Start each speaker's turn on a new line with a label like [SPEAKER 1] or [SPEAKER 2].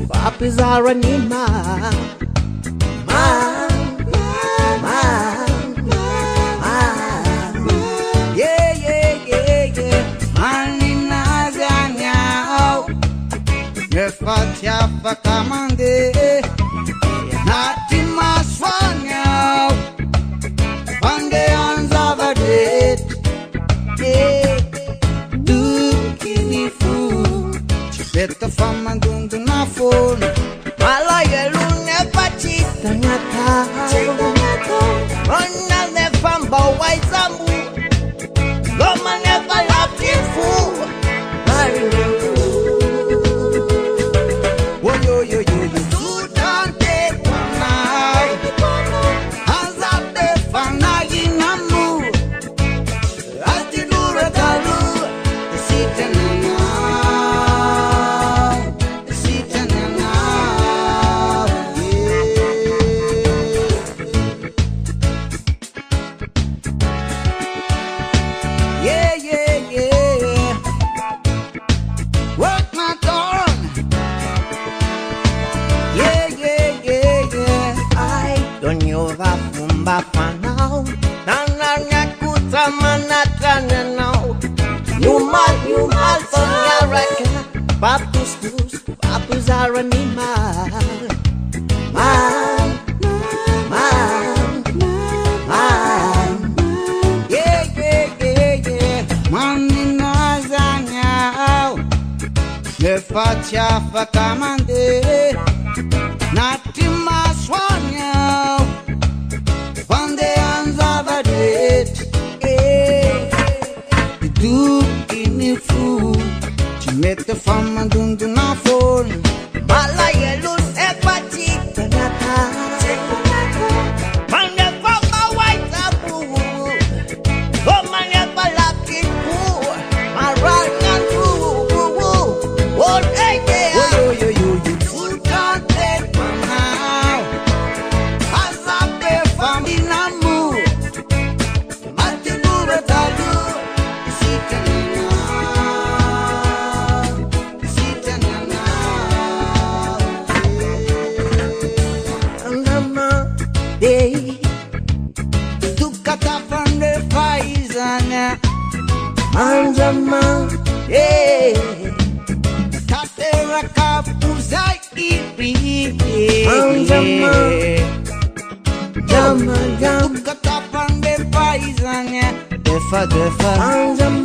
[SPEAKER 1] Papis are anima. Fatia fakamande nati maswanya pande anzavade du kinifu beta famandundu na phone malaya lune pachita nyata onna ne famba waisambu loma never loved you fool. Papus are animal. Man. Yeah. Man in Azanya. Le fatia fakamande. Nati maswanya. Pande anzavade. Du kinifu. Mette fama dundu na phone malaya lun e pachita nyata mande fama white abu o mane palaki pu maranya tu oh hey yo you can't take me now asabe fami namu matinura dalu Anjama, Tatera kapuzai ipi. Anjama, Jama, Tukatapande paisanya. Defa. Anjama.